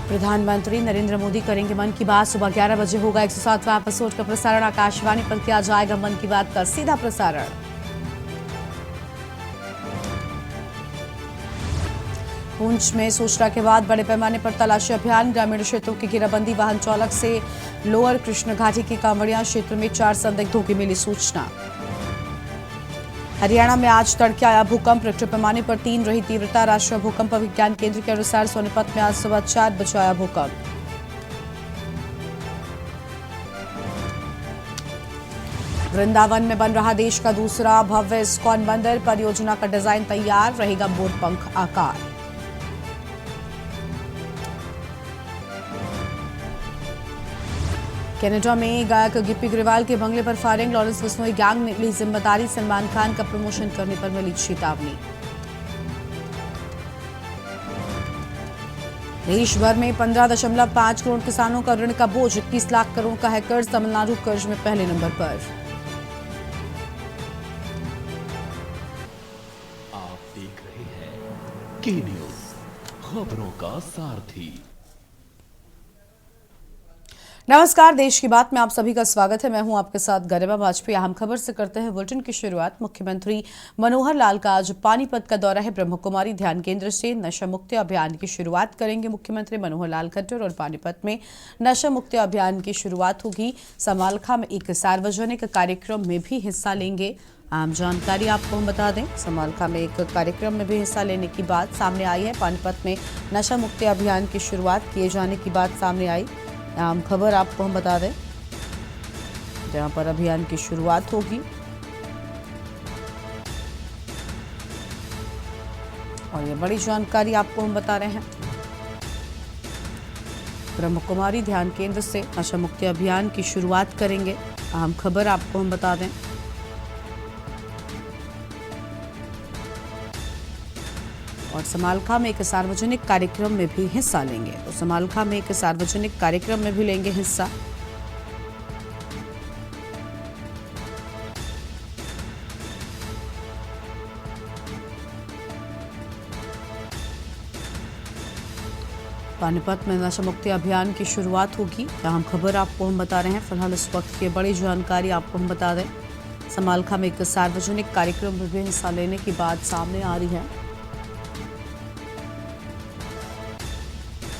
प्रधानमंत्री नरेंद्र मोदी करेंगे मन की बात। सुबह 11 बजे होगा 107वां एपिसोड का प्रसारण। आकाशवाणी पर किया जाएगा मन की बात का सीधा प्रसारण। पुंछ में सूचना के बाद बड़े पैमाने पर तलाशी अभियान। ग्रामीण क्षेत्रों की घेराबंदी। वाहन चालक से लोअर कृष्ण घाटी के कांवड़िया क्षेत्र में 4 संदिग्धों की मिली सूचना। हरियाणा में आज तड़के आया भूकंप। रिक्टर पैमाने पर 3 रही तीव्रता। राष्ट्रीय भूकंप विज्ञान केंद्र के अनुसार सोनीपत में आज सुबह 4 बजे आया भूकंप। वृंदावन में बन रहा देश का दूसरा भव्य इस्कॉन मंदिर। परियोजना का डिजाइन तैयार, रहेगा मोरपंख आकार। कनाडा में गायक गिप्पी ग्रेवाल के बंगले पर फायरिंग। लॉरेंस बिश्नोई गैंग ने ली जिम्मेदारी। सलमान खान का प्रमोशन करने पर मिली चेतावनी। देश भर में 15.5 करोड़ किसानों का ऋण का बोझ। 21 लाख करोड़ का है कर्ज। तमिलनाडु कर्ज में पहले नंबर पर। आप देख रहे हैं के न्यूज, खबरों का सारथी। नमस्कार, देश की बात में आप सभी का स्वागत है। मैं हूं आपके साथ गरिमा वाजपेयी। अहम खबर से करते हैं बुलेटिन की शुरुआत। मुख्यमंत्री मनोहर लाल का आज पानीपत का दौरा है। ब्रह्म कुमारी ध्यान केंद्र से नशा मुक्ति अभियान की शुरुआत करेंगे मुख्यमंत्री मनोहर लाल खट्टर। और पानीपत में नशा मुक्ति अभियान की शुरुआत होगी। समालखा में एक सार्वजनिक कार्यक्रम में भी हिस्सा लेंगे। आम जानकारी आपको हम बता दें, समालखा में एक कार्यक्रम में भी हिस्सा लेने की बात सामने आई है। पानीपत में नशा मुक्ति अभियान की शुरुआत किए जाने की बात सामने आई। आम खबर आपको हम बता दें, जहां पर अभियान की शुरुआत होगी। और ये बड़ी जानकारी आपको हम बता रहे हैं। ब्रह्म कुमारी ध्यान केंद्र से नशा मुक्ति अभियान की शुरुआत करेंगे। आम खबर आपको हम बता दें। और समालखा में एक सार्वजनिक कार्यक्रम में भी हिस्सा लेंगे। तो समालखा में एक सार्वजनिक कार्यक्रम में भी लेंगे हिस्सा। पानीपत में नशा मुक्ति अभियान की शुरुआत होगी। अहम खबर आपको हम बता रहे हैं। फिलहाल इस वक्त की बड़ी जानकारी आपको हम बता दें, समालखा में एक सार्वजनिक कार्यक्रम में भी हिस्सा लेने की बात सामने आ रही है।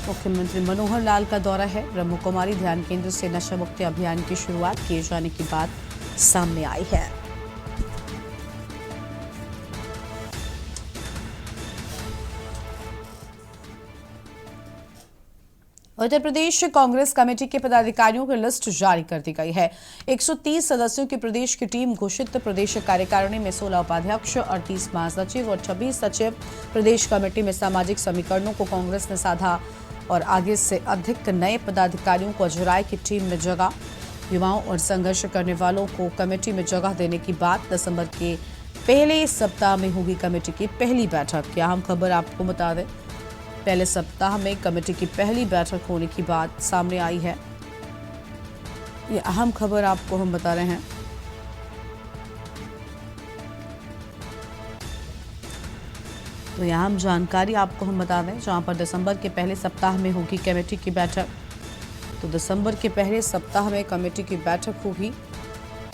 मुख्यमंत्री मनोहर लाल का दौरा है। ब्रह्म कुमारी ध्यान केंद्र से नशा मुक्ति अभियान की शुरुआत किए जाने की बात सामने आई है। उत्तर प्रदेश कांग्रेस कमेटी के पदाधिकारियों की लिस्ट जारी कर दी गई है। 130 सदस्यों की प्रदेश की टीम घोषित। प्रदेश कार्यकारिणी में 16 उपाध्यक्ष, 38 महासचिव और 26 सचिव। प्रदेश कमेटी में सामाजिक समीकरणों को कांग्रेस ने साधा और आगे से अधिक नए पदाधिकारियों को अजराय की टीम में जगह। युवाओं और संघर्ष करने वालों को कमेटी में जगह देने की बात। दिसंबर के पहले सप्ताह में होगी कमेटी की पहली बैठक। क्या अहम खबर आपको बता दें, पहले सप्ताह में कमेटी की पहली बैठक होने की बात सामने आई है। ये अहम खबर आपको हम बता रहे हैं। तो यहाँ हम जानकारी आपको हम बता दें, जहां पर दिसंबर के पहले सप्ताह में होगी कमेटी की बैठक। तो दिसंबर के पहले सप्ताह में कमेटी की बैठक होगी।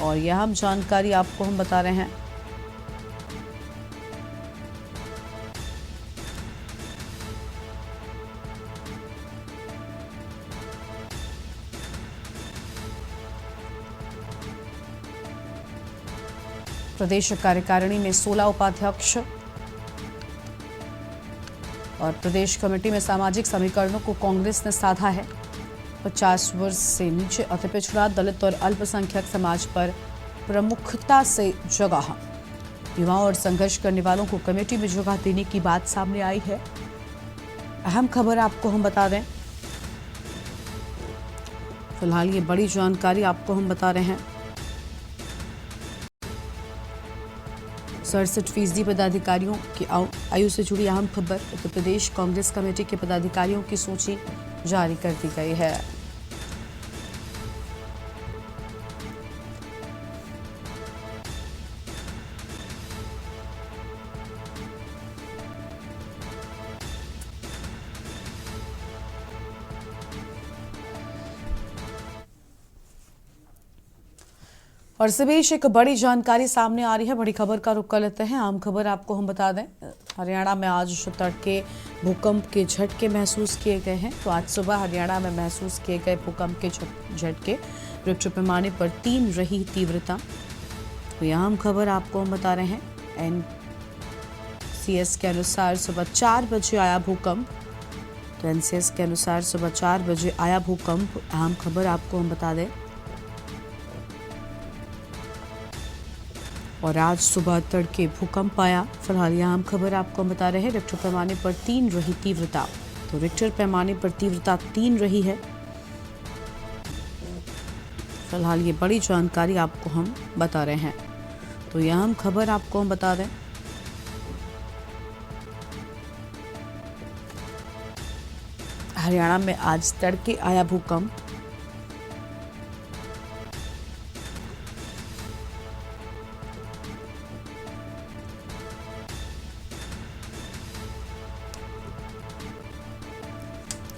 और यह हम जानकारी आपको हम बता रहे हैं। प्रदेश कार्यकारिणी में 16 उपाध्यक्ष और प्रदेश कमेटी में सामाजिक समीकरणों को कांग्रेस ने साधा है। 50 वर्ष से नीचे अति पिछड़ा, दलित और अल्पसंख्यक समाज पर प्रमुखता से जगह। युवाओं और संघर्ष करने वालों को कमेटी में जगह देने की बात सामने आई है। अहम खबर आपको हम बता दें। फिलहाल ये बड़ी जानकारी आपको हम बता रहे हैं। 67% पदाधिकारियों की आयु से जुड़ी अहम खबर। उत्तर प्रदेश कांग्रेस कमेटी के पदाधिकारियों की सूची जारी कर दी गई है। और इस बीच एक बड़ी जानकारी सामने आ रही है। बड़ी खबर का रुख कर लेते हैं। आम खबर आपको हम बता दें, हरियाणा में आज तड़के भूकंप के झटके महसूस किए गए हैं। तो आज सुबह हरियाणा में महसूस किए गए भूकंप के झटके रिक्टर पैमाने पर 3 रही तीव्रता। तो यह आम खबर आपको हम बता रहे हैं। एनसीएस के अनुसार सुबह 4 बजे आया भूकंप। तो एनसीएस के अनुसार सुबह 4 बजे आया भूकंप। अहम खबर आपको हम बता दें। और आज सुबह तड़के भूकंप आया। फिलहाल यह आम खबर आपको हम बता रहे हैं। रिक्टर पैमाने पर 3 रही तीव्रता। तो रिक्टर पैमाने पर तीव्रता 3 रही है। फिलहाल ये बड़ी जानकारी आपको हम बता रहे हैं। तो यह आम खबर आपको हम बता दें। हरियाणा में आज तड़के आया भूकंप।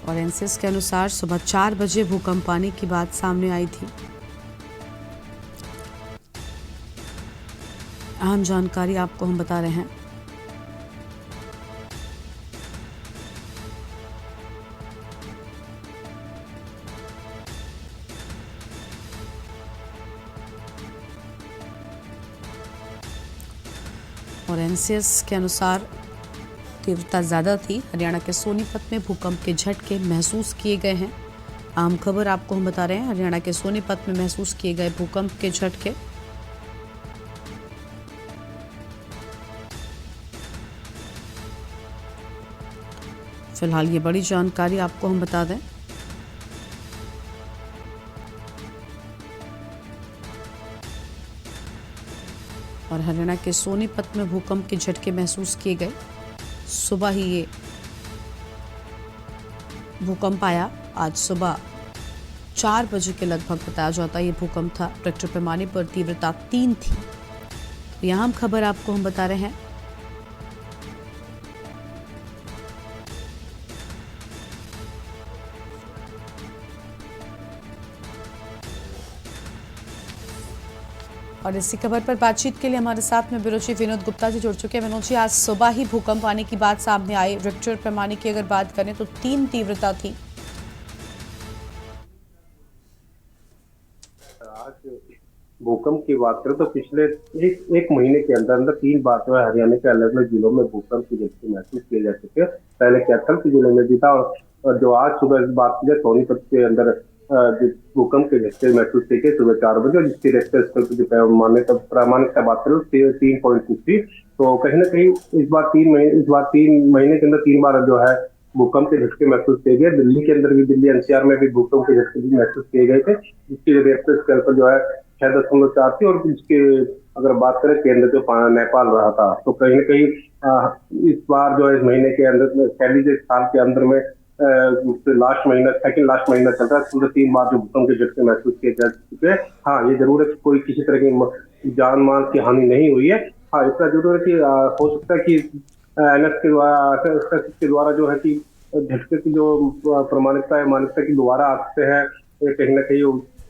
और एनसीएस के अनुसार सुबह 4 बजे भूकंप आने की बात सामने आई थी। अहम जानकारी आपको हम बता रहे हैं। और एनसीएस के अनुसार तीव्रता ज़्यादा थी। हरियाणा के सोनीपत में भूकंप के झटके महसूस किए गए हैं। आम खबर आपको हम बता रहे हैं। हरियाणा के सोनीपत में महसूस किए गए भूकंप के झटके। फिलहाल ये बड़ी जानकारी आपको हम बता दें। और हरियाणा के सोनीपत में भूकंप के झटके महसूस किए गए। सुबह ही ये भूकंप आया। आज सुबह 4 बजे के लगभग बताया जाता है ये भूकंप था। रिक्टर पैमाने पर तीव्रता 3 थी। तो यहाँ हम खबर आपको हम बता रहे हैं। और इसी खबर पर बातचीत के लिए हमारे साथ में ब्यूरो चीफ विनोद गुप्ता जी जुड़ चुके हैं। विनोद जी, आज सुबह ही भूकंप आने की बात सामने आई। रिक्टर पैमाने की अगर बात करें तो 3 तीव्रता थी। आज भूकंप की बात करें तो पिछले एक महीने के अंदर अंदर 3 बार जो है हरियाणा के अलग अलग जिलों में भूकंप के झटके महसूस किए जा चुके हैं। पहले कैथल के जिले में भी था और जो आज सुबह बात की जाए सोनीपत के अंदर भूकंप के झटके महसूस किए गए सुबह 4 बजे। और जिसकी रिक्टर स्केल की प्रामाणिकता बात करें 3.2 थी। तो कहीं ना कहीं इस बार 3 महीने के अंदर 3 बार जो है भूकंप के झटके महसूस किए गए। दिल्ली के अंदर भी, दिल्ली एनसीआर में भी भूकंप के झटके भी महसूस किए गए थे, जिसकी रिक्टर स्केल पर जो है 6.4 थी। और इसके अगर बात करें केंद्र जो नेपाल रहा था। तो कहीं ना कहीं इस बार जो है इस महीने के अंदर कैलेंडर साल के अंदर में सेकंड लास्ट महीना चल रहा है। पूरे 3 बार जो भूकंप के झटके महसूस किए जा चुके हैं। हाँ, ये जरूर है कि कोई किसी तरह की जान माल की हानि नहीं हुई है। हाँ, इतना जरूर है कि हो सकता है कि एनएस के द्वारा जो है कि झटके की जो मान्यता की दोबारा आते हैं कहीं ना कहीं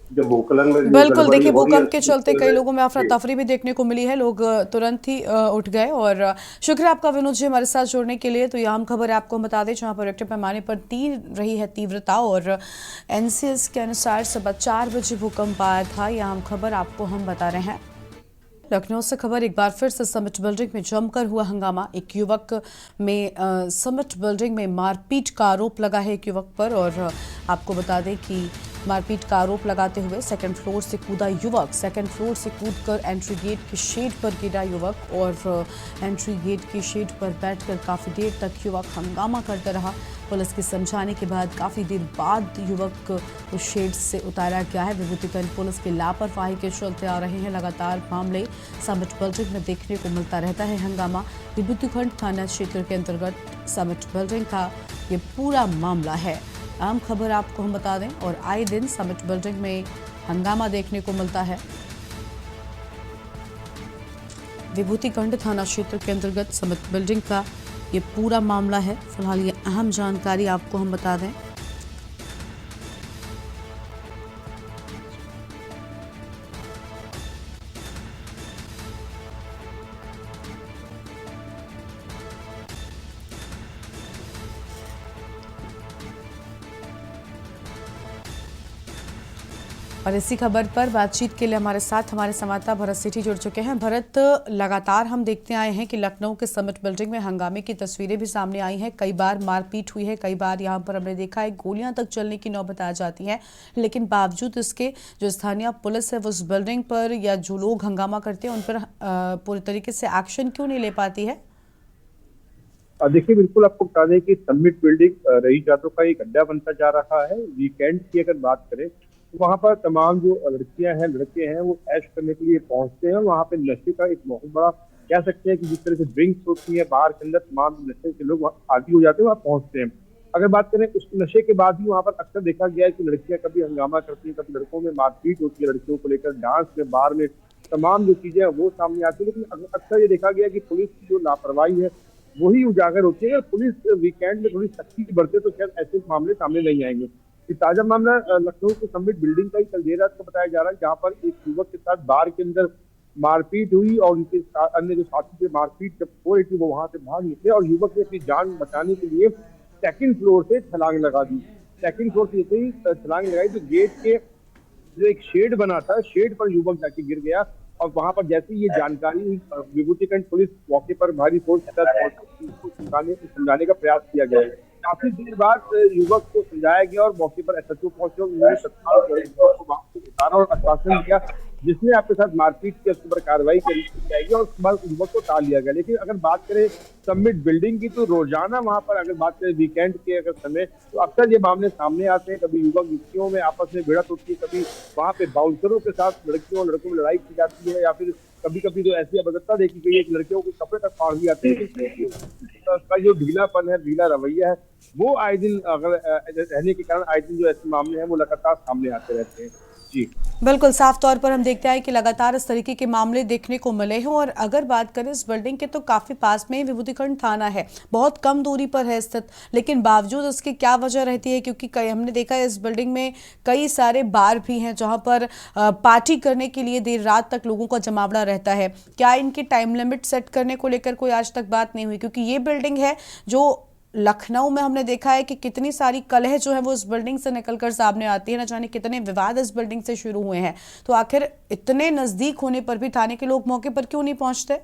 जब भूकलन में बिल्कुल, देखिए भूकंप के चलते कई लोगों में अफरा तफरी भी देखने को मिली है। लोग तुरंत ही उठ गए। और शुक्रिया आपका विनोद जी हमारे साथ जुड़ने के लिए। तो यह आम खबर आपको बता दें, जहां पर रिक्टर पैमाने पर 3 रही है तीव्रता। और एनसीएस के अनुसार सुबह 4 बजे भूकंप आया था। यह आम खबर आपको हम बता रहे हैं। लखनऊ से खबर एक बार फिर से समिट बिल्डिंग में जमकर हुआ हंगामा। एक युवक में समिट बिल्डिंग में मारपीट का आरोप लगा है एक युवक पर। और आपको बता दें कि मारपीट का आरोप लगाते हुए सेकंड फ्लोर से कूदा युवक। सेकंड फ्लोर से कूदकर एंट्री गेट की शेड पर गिरा युवक। और एंट्री गेट की शेड पर बैठकर काफ़ी देर तक युवक हंगामा करता रहा। पुलिस के समझाने के बाद काफ़ी देर बाद युवक को शेड से उतारा गया है। विभूतिगंज पुलिस की लापरवाही के चलते आ रहे हैं लगातार मामले। समिट बिल्डिंग में देखने को मिलता रहता है हंगामा। विभूतिगंज थाना क्षेत्र के अंतर्गत समिट बिल्डिंग का ये पूरा मामला है। आम खबर आपको हम बता दें। और आए दिन समिट बिल्डिंग में हंगामा देखने को मिलता है। विभूतिगंज थाना क्षेत्र के अंतर्गत समिट बिल्डिंग का ये पूरा मामला है। फिलहाल ये अहम जानकारी आपको हम बता दें। और इसी खबर पर बातचीत के लिए हमारे साथ हमारे संवाददाता भरत सेठी जुड़ चुके हैं। भरत, लगातार हम देखते आए हैं कि लखनऊ के समिट बिल्डिंग में हंगामे की तस्वीरें भी सामने आई हैं। कई बार मारपीट हुई है, कई बार यहां पर हमने देखा है गोलियां तक चलने की नौबत आ जाती है। लेकिन बावजूद इसके जो स्थानीय पुलिस है वो उस बिल्डिंग पर या जो लोग हंगामा करते हैं उन पर पूरी तरीके से एक्शन क्यों नहीं ले पाती है? देखिए, बिल्कुल आपको बता दें कि समिट बिल्डिंग रईस जादव का एक अड्डा बनता जा रहा है। वीकेंड की अगर बात करें तो वहाँ पर तमाम जो लड़कियां हैं, लड़के हैं, वो ऐश करने के लिए पहुंचते हैं। वहाँ पे नशे का एक बहुत बड़ा कह सकते हैं कि जिस तरह से ड्रिंक्स होती है बाहर के अंदर, तमाम नशे के लोग आदि हो जाते हैं, वहाँ पहुंचते हैं। अगर बात करें उस नशे के बाद भी वहाँ पर अक्सर देखा गया है कि लड़कियां कभी हंगामा करती हैं, कभी लड़कों में मारपीट होती है, लड़कियों को लेकर डांस में, बार में तमाम जो चीजें हैं वो सामने आती है। लेकिन अक्सर ये देखा गया कि पुलिस की जो लापरवाही है वही उजागर होती है। अगर पुलिस वीकेंड में थोड़ी सख्ती बरते तो शायद ऐसे मामले सामने नहीं आएंगे। ये ताजा मामला लखनऊ के समिट बिल्डिंग का ही कल देर रात को बताया जा रहा है, जहाँ पर एक युवक के साथ बार के अंदर मारपीट हुई और उनके अन्य जो साथी थे मारपीट जब हो रही थी वो वहां से भाग निकले और युवक ने अपनी जान बचाने के लिए सेकंड फ्लोर से छलांग लगा दी। सेकंड फ्लोर से जैसे ही छलांग लगाई तो गेट के जो एक शेड बना था, शेड पर युवक जाके गिर गया और वहां पर जैसे ही ये जानकारी विभूतिखंड पुलिस मौके पर भारी फोर्स के साथ समझाने का प्रयास किया गया है। काफी देर बाद युवक को समझाया गया और मौके पर एसएचओ पहुंचे और उन्होंने तत्काल को वापस उतारा और आश्वासन दिया जिसने आपके साथ मारपीट की उसके ऊपर कार्रवाई की जाएगी और उसके बाद युवक को टाल लिया गया। लेकिन अगर बात करें समिट बिल्डिंग की तो रोजाना वहां पर अगर बात करें वीकेंड के अगर समय तो अक्सर ये मामले सामने आते हैं। कभी युवक युवतियों में आपस में भिड़त होती है, कभी वहां पे बाउंसरों के साथ लड़कियों और लड़कों में लड़ाई की जाती है, या फिर कभी कभी तो ऐसी अभद्रता देखी गई है कि लड़कियों को कपड़े तक फाड़ दिए जाते हैं। उसका जो ढीलापन है, ढीला रवैया है, वो आए दिन अगर रहने के कारण आए दिन जो ऐसे मामले हैं वो लगातार सामने आते रहते हैं। जी बिल्कुल, साफ तौर पर हम देखते हैं कि लगातार इस तरीके के मामले देखने को मिले हैं। और अगर बात करें इस बिल्डिंग के तो काफी पास में विभूतिखंड थाना है, बहुत कम दूरी पर है स्थित, लेकिन बावजूद उसकी क्या वजह रहती है? क्योंकि हमने देखा है इस बिल्डिंग में कई सारे बार भी हैं जहां पर पार्टी करने के लिए देर रात तक लोगों का जमावड़ा रहता है। क्या इनकी टाइम लिमिट सेट करने को लेकर कोई आज तक बात नहीं हुई? क्योंकि ये बिल्डिंग है जो लखनऊ में हमने देखा है कि कितनी सारी कलह जो है वो इस बिल्डिंग से निकलकर सामने आती है, न जाने कितने विवाद इस बिल्डिंग से शुरू हुए हैं। तो आखिर इतने नजदीक होने पर भी थाने के लोग मौके पर क्यों नहीं पहुंचते?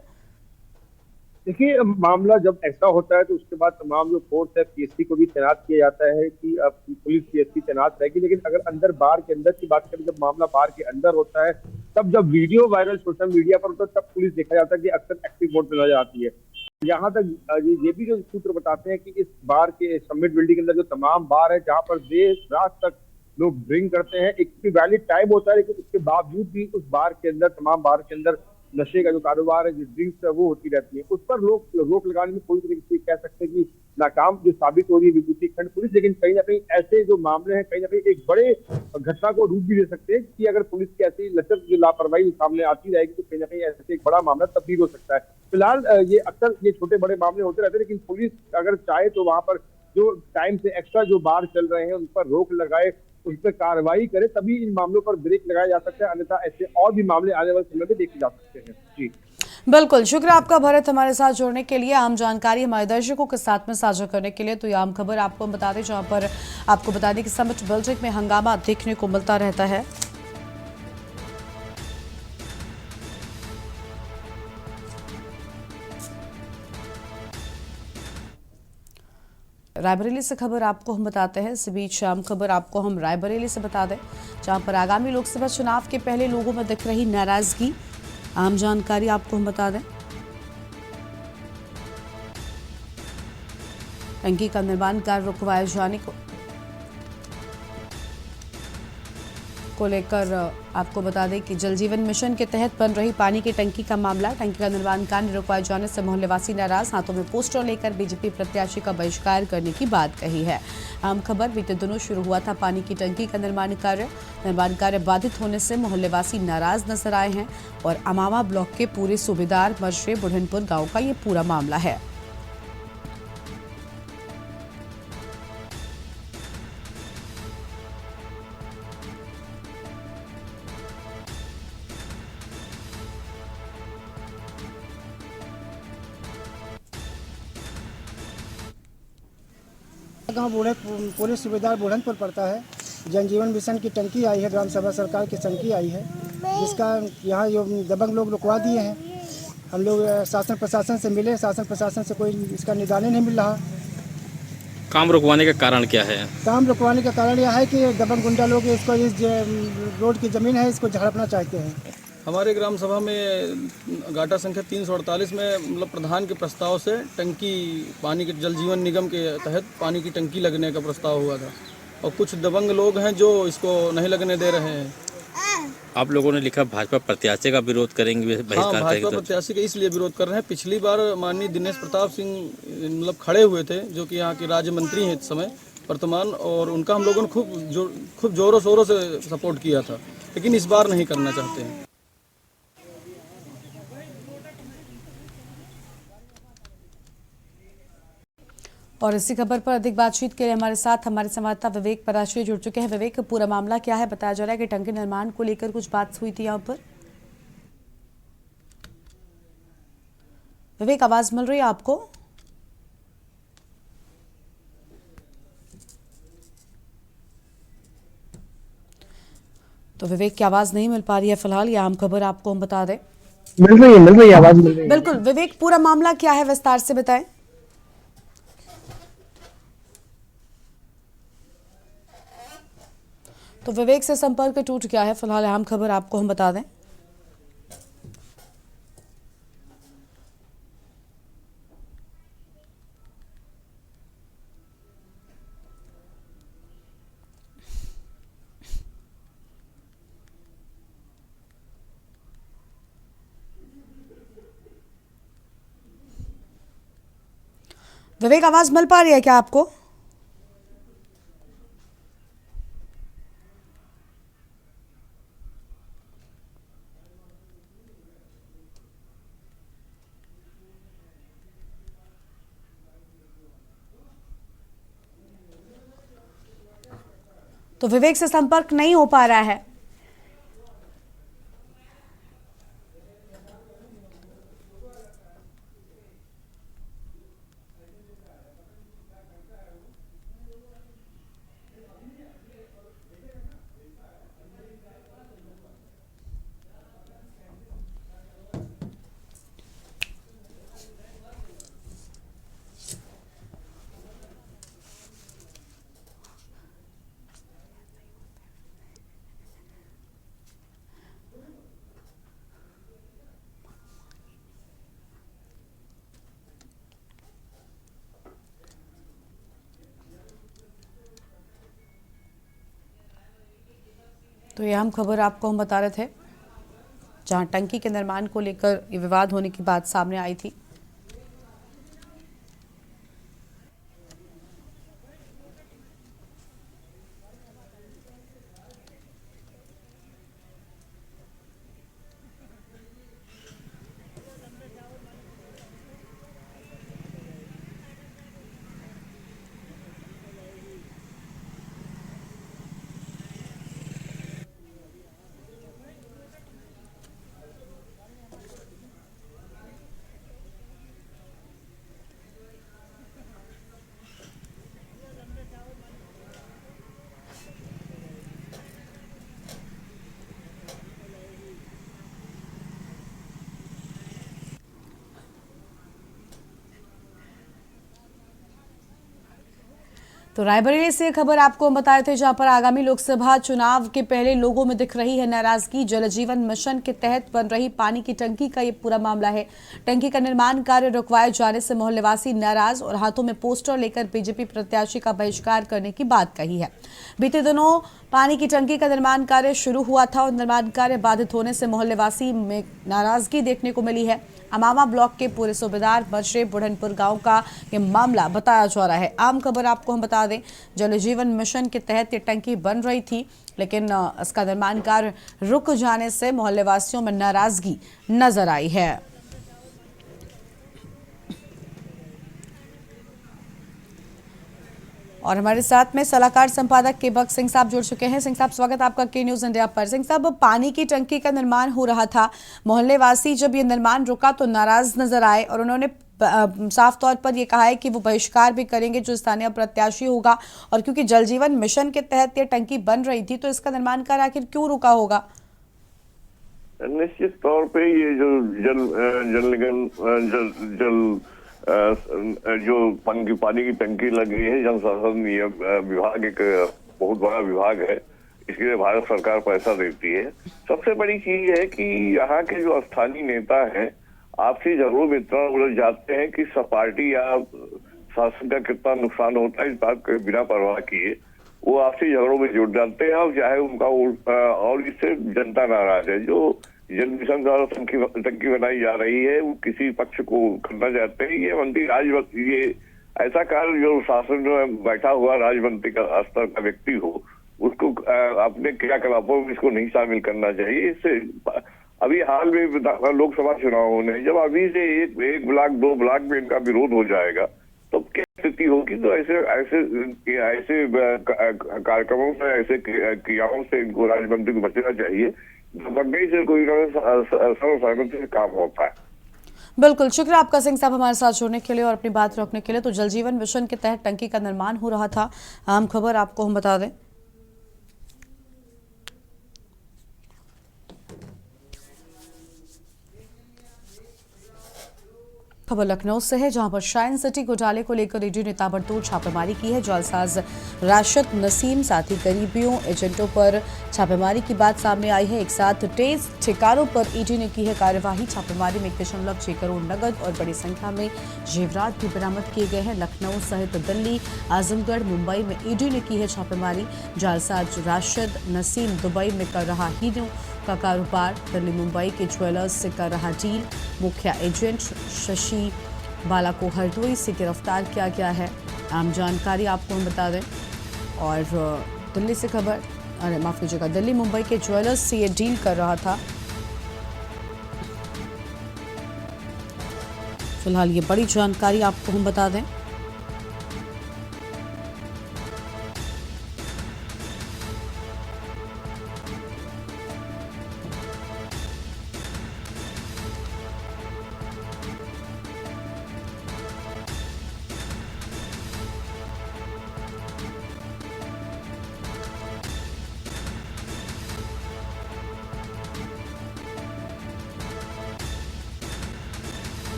देखिए, मामला जब ऐसा होता है तो उसके बाद तमाम जो फोर्स है पीएससी को भी तैनात किया जाता है कि अब पुलिस पीएससी तैनात रहेगी। लेकिन अगर अंदर बार के अंदर की बात करें, जब मामला बार के अंदर होता है तब जब वीडियो वायरल सोशल मीडिया पर होता है तब पुलिस देखा जाता है कि अक्सर एक्टिव मोड में नजर आती है। यहाँ तक ये भी जो सूत्र बताते हैं कि इस बार के समिट बिल्डिंग के अंदर जो तमाम बार है जहाँ पर देर रात तक लोग ड्रिंक करते हैं, एक वैलिड टाइम होता है, लेकिन उसके बावजूद भी उस बार के अंदर, तमाम बार के अंदर नशे का जो कारोबार है, जो ड्रिंक्स है वो होती रहती है। उस पर लोग रोक लगाने में कोई तरीके से कह सकते हैं कि नाकाम जो साबित हो रही है विभूतिखंड पुलिस। लेकिन कहीं ना कहीं ऐसे जो मामले हैं कहीं ना कहीं एक बड़े घटना को रूप भी दे सकते हैं कि अगर पुलिस की ऐसी लचक जो लापरवाही सामने आती रहेगी तो कहीं ना कहीं ऐसे एक बड़ा मामला तब्दील हो सकता है। फिलहाल ये अक्सर ये छोटे बड़े मामले होते रहते हैं, लेकिन पुलिस अगर चाहे तो वहां पर जो टाइम से एक्स्ट्रा जो बार चल रहे हैं उन पर रोक लगाए, उस पर कार्रवाई करे, तभी इन मामलों पर ब्रेक लगाया जा सकता है। अन्यथा ऐसे और भी मामले आने वाले समय में देखे जा सकते हैं। जी बिल्कुल, शुक्रिया आपका भरत हमारे साथ जुड़ने के लिए, आम जानकारी हमारे दर्शकों के साथ में साझा करने के लिए। तो ये आम खबर आपको हम बता दें, जहां पर आपको बता दें कि समिट बिल्डिंग में हंगामा देखने को मिलता रहता है। रायबरेली से खबर आपको हम बताते हैं। इस बीच आम खबर आपको हम रायबरेली से बता दें, जहां पर आगामी लोकसभा चुनाव के पहले लोगों में दिख रही नाराजगी। आम जानकारी आपको हम बता दें, टंकी का निर्माण कार्य रुकवाए जाने को लेकर आपको बता दें कि जल जीवन मिशन के तहत बन रही पानी की टंकी का मामला, टंकी का निर्माण कार्य रुकवाए जाने से मोहल्लेवासी नाराज, हाथों में पोस्टर लेकर बीजेपी प्रत्याशी का बहिष्कार करने की बात कही है। आम खबर, बीते दिनों शुरू हुआ था पानी की टंकी का निर्माण कार्य बाधित होने से मोहल्लेवासी नाराज नजर आए हैं और अमावा ब्लॉक के पूरे सूबेदार मशरे बुढ़नपुर गाँव का ये पूरा मामला है। गाँव पूरे सूबेदार बुढ़नपुर पड़ता है। जल जीवन मिशन की टंकी आई है, ग्राम सभा सरकार की टंकी आई है, जिसका यहाँ जो दबंग लोग रुकवा दिए हैं। हम लोग शासन प्रशासन से मिले, शासन प्रशासन से कोई इसका निदान नहीं मिल रहा। काम रुकवाने का कारण क्या है? काम रुकवाने का कारण यह है कि दबंग गुंडा लोग इसको इस रोड की ज़मीन है इसको झड़पना चाहते हैं। हमारे ग्राम सभा में गाटा संख्या 348 में मतलब प्रधान के प्रस्ताव से टंकी पानी के जल जीवन निगम के तहत पानी की टंकी लगने का प्रस्ताव हुआ था, और कुछ दबंग लोग हैं जो इसको नहीं लगने दे रहे हैं। आप लोगों ने लिखा भाजपा प्रत्याशी का विरोध करेंगे, हाँ, बहिष्कार भाजपा करेंगे। प्रत्याशी का इसलिए विरोध कर रहे हैं। पिछली बार माननीय दिनेश प्रताप सिंह मतलब खड़े हुए थे, जो कि यहाँ के राज्य मंत्री हैं इस समय वर्तमान, और उनका हम लोगों ने खूब जोरों शोरों से सपोर्ट किया था, लेकिन इस बार नहीं करना चाहते हैं। और इसी खबर पर अधिक बातचीत के लिए हमारे साथ हमारे संवाददाता विवेक पराशरी जुड़ चुके हैं। विवेक, पूरा मामला क्या है? बताया जा रहा है कि टंकी निर्माण को लेकर कुछ बात हुई थी यहाँ पर। विवेक, आवाज मिल रही है आपको? तो विवेक की आवाज नहीं मिल पा रही है फिलहाल, ये आम खबर आपको हम बता दें। मिल रही है, आवाज़ मिल रही है। बिल्कुल विवेक, पूरा मामला क्या है विस्तार से बताएं। तो विवेक से संपर्क टूट गया है फिलहाल, अहम खबर आपको हम बता दें। विवेक, आवाज मिल पा रही है क्या आपको? तो विवेक से संपर्क नहीं हो पा रहा है। तो ये अहम खबर आपको हम बता रहे थे, जहां टंकी के निर्माण को लेकर ये विवाद होने की बात सामने आई थी। तो रायबरेली से खबर आपको हम बताए थे, जहां पर आगामी लोकसभा चुनाव के पहले लोगों में दिख रही है नाराजगी। जल जीवन मिशन के तहत बन रही पानी की टंकी का ये पूरा मामला है। टंकी का निर्माण कार्य रुकवाए जाने से मोहल्लेवासी नाराज और हाथों में पोस्टर लेकर बीजेपी प्रत्याशी का बहिष्कार करने की बात कही है। बीते दिनों पानी की टंकी का निर्माण कार्य शुरू हुआ था और निर्माण कार्य बाधित होने से मोहल्लेवासी में नाराजगी देखने को मिली है। अमामा ब्लॉक के पूरे सूबेदार बजरे बुढ़नपुर गांव का ये मामला बताया जा रहा है। आम खबर आपको हम बता दें, जल जीवन मिशन के तहत ये टंकी बन रही थी, लेकिन इसका निर्माण कार्य रुक जाने से मोहल्लेवासियों में नाराजगी नजर आई है। और हमारे साथ में सलाहकार संपादक केबक सिंह साहब जुड़ चुके हैं। सिंह साहब, स्वागत आपका के न्यूज इंडिया पर। सिंह साहब, पानी की टंकी का निर्माण हो रहा था, मोहल्लेवासी जब ये निर्माण रुका तो नाराज नजर आए और उन्होंने साफ तौर पर ये कहा है कि वो बहिष्कार भी करेंगे जो स्थानीय प्रत्याशी होगा। और क्योंकि जल जीवन मिशन के तहत ये टंकी बन रही थी तो इसका निर्माण कार्य आखिर क्यों रुका होगा? निश्चित तौर पे ये जो जल निगम जो पानी की टंकी लग रही है, जल संसाधन विभाग एक बहुत बड़ा विभाग है, इसके लिए भारत सरकार पैसा देती है। सबसे बड़ी चीज है कि यहाँ के जो स्थानीय नेता हैं आपसी झगड़ों में इतना उलझ जाते हैं कि सब पार्टी या शासन का कितना नुकसान होता है इस बात के बिना परवाह किए वो आपसी झगड़ों में जुट जाते हैं। और चाहे उनका और इससे जनता नाराज है। जो जल मिशन द्वारा टंकी बनाई जा रही है वो किसी पक्ष को करना चाहते हैं। ये मंत्री ये ऐसा कार्य जो शासन में बैठा हुआ राजमंत्री का स्तर का व्यक्ति हो उसको अपने क्रियाकलापों में इसको नहीं शामिल करना चाहिए। इससे अभी हाल में लोकसभा चुनाव होने, जब अभी से एक ब्लॉक 2 ब्लॉक में इनका विरोध हो जाएगा तो क्या स्थिति होगी। तो ऐसे कार्यक्रमों से, ऐसे क्रियाओं से इनको राजमंत्री को बचना चाहिए। दबंगई से कोई सर्वसहमति से काम होता है। बिल्कुल, शुक्रिया आपका सिंह साहब हमारे साथ जुड़ने के लिए और अपनी बात रखने के लिए। तो जल जीवन मिशन के तहत टंकी का निर्माण हो रहा था। अहम खबर आपको हम बता दें, खबर लखनऊ से है जहां पर शाइन सिटी घोटाले को लेकर ईडी ने ताबड़तोड़ छापेमारी की है। जालसाज राशिद नसीम साथी गरीबियों एजेंटों पर छापेमारी की बात सामने आई है। एक साथ 23 ठिकानों पर ईडी ने की है कार्यवाही। छापेमारी में 1.6 करोड़ नगद और बड़ी संख्या में जेवरात भी बरामद किए गए हैं। लखनऊ सहित दिल्ली, आजमगढ़, मुंबई में ईडी ने की है छापेमारी। जालसाज राशिद नसीम दुबई में कर रहा हीरों का कारोबार, दिल्ली मुंबई के ज्वेलर्स से कर रहा डील। मुख्य एजेंट शशि बाला को हरदोई से गिरफ्तार किया गया है। आम जानकारी आपको हम बता दें। और दिल्ली से खबर, अरे माफ कीजिएगा, दिल्ली मुंबई के ज्वेलर्स से ये डील कर रहा था। फिलहाल ये बड़ी जानकारी आपको हम बता दें।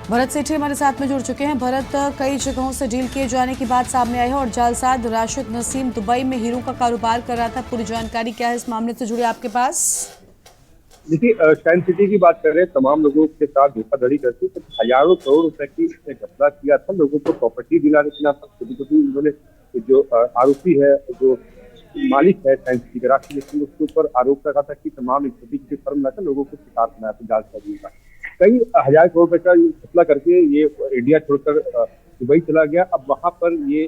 भरत सेठी हमारे साथ में जुड़ चुके हैं। भरत, कई जगहों से डील किए जाने की बात सामने आई है और जालसाज राशिद नसीम दुबई में हीरो का कारोबार कर रहा था। पूरी जानकारी क्या है इस मामले से जुड़ी आपके पास? देखिए, शाइन सिटी की बात कर रहे हैं, तमाम लोगों के साथ धोखाधड़ी करके तो हजारों करोड़ रुपए की इसने घपला किया था। लोगों को प्रॉपर्टी दिलाने के नाम पर छोटी उन्होंने जो आरोपी है, जो मालिक है शाइन सिटी का राशिद नसीम, उसके ऊपर आरोप लगा था कि तमाम छोटी छोटी फर्म लाकर लोगों को शिकार बनाया था जालसाजी का। कई हजार करोड़ रुपए का घपला करके ये इंडिया छोड़कर दुबई चला गया। अब वहां पर ये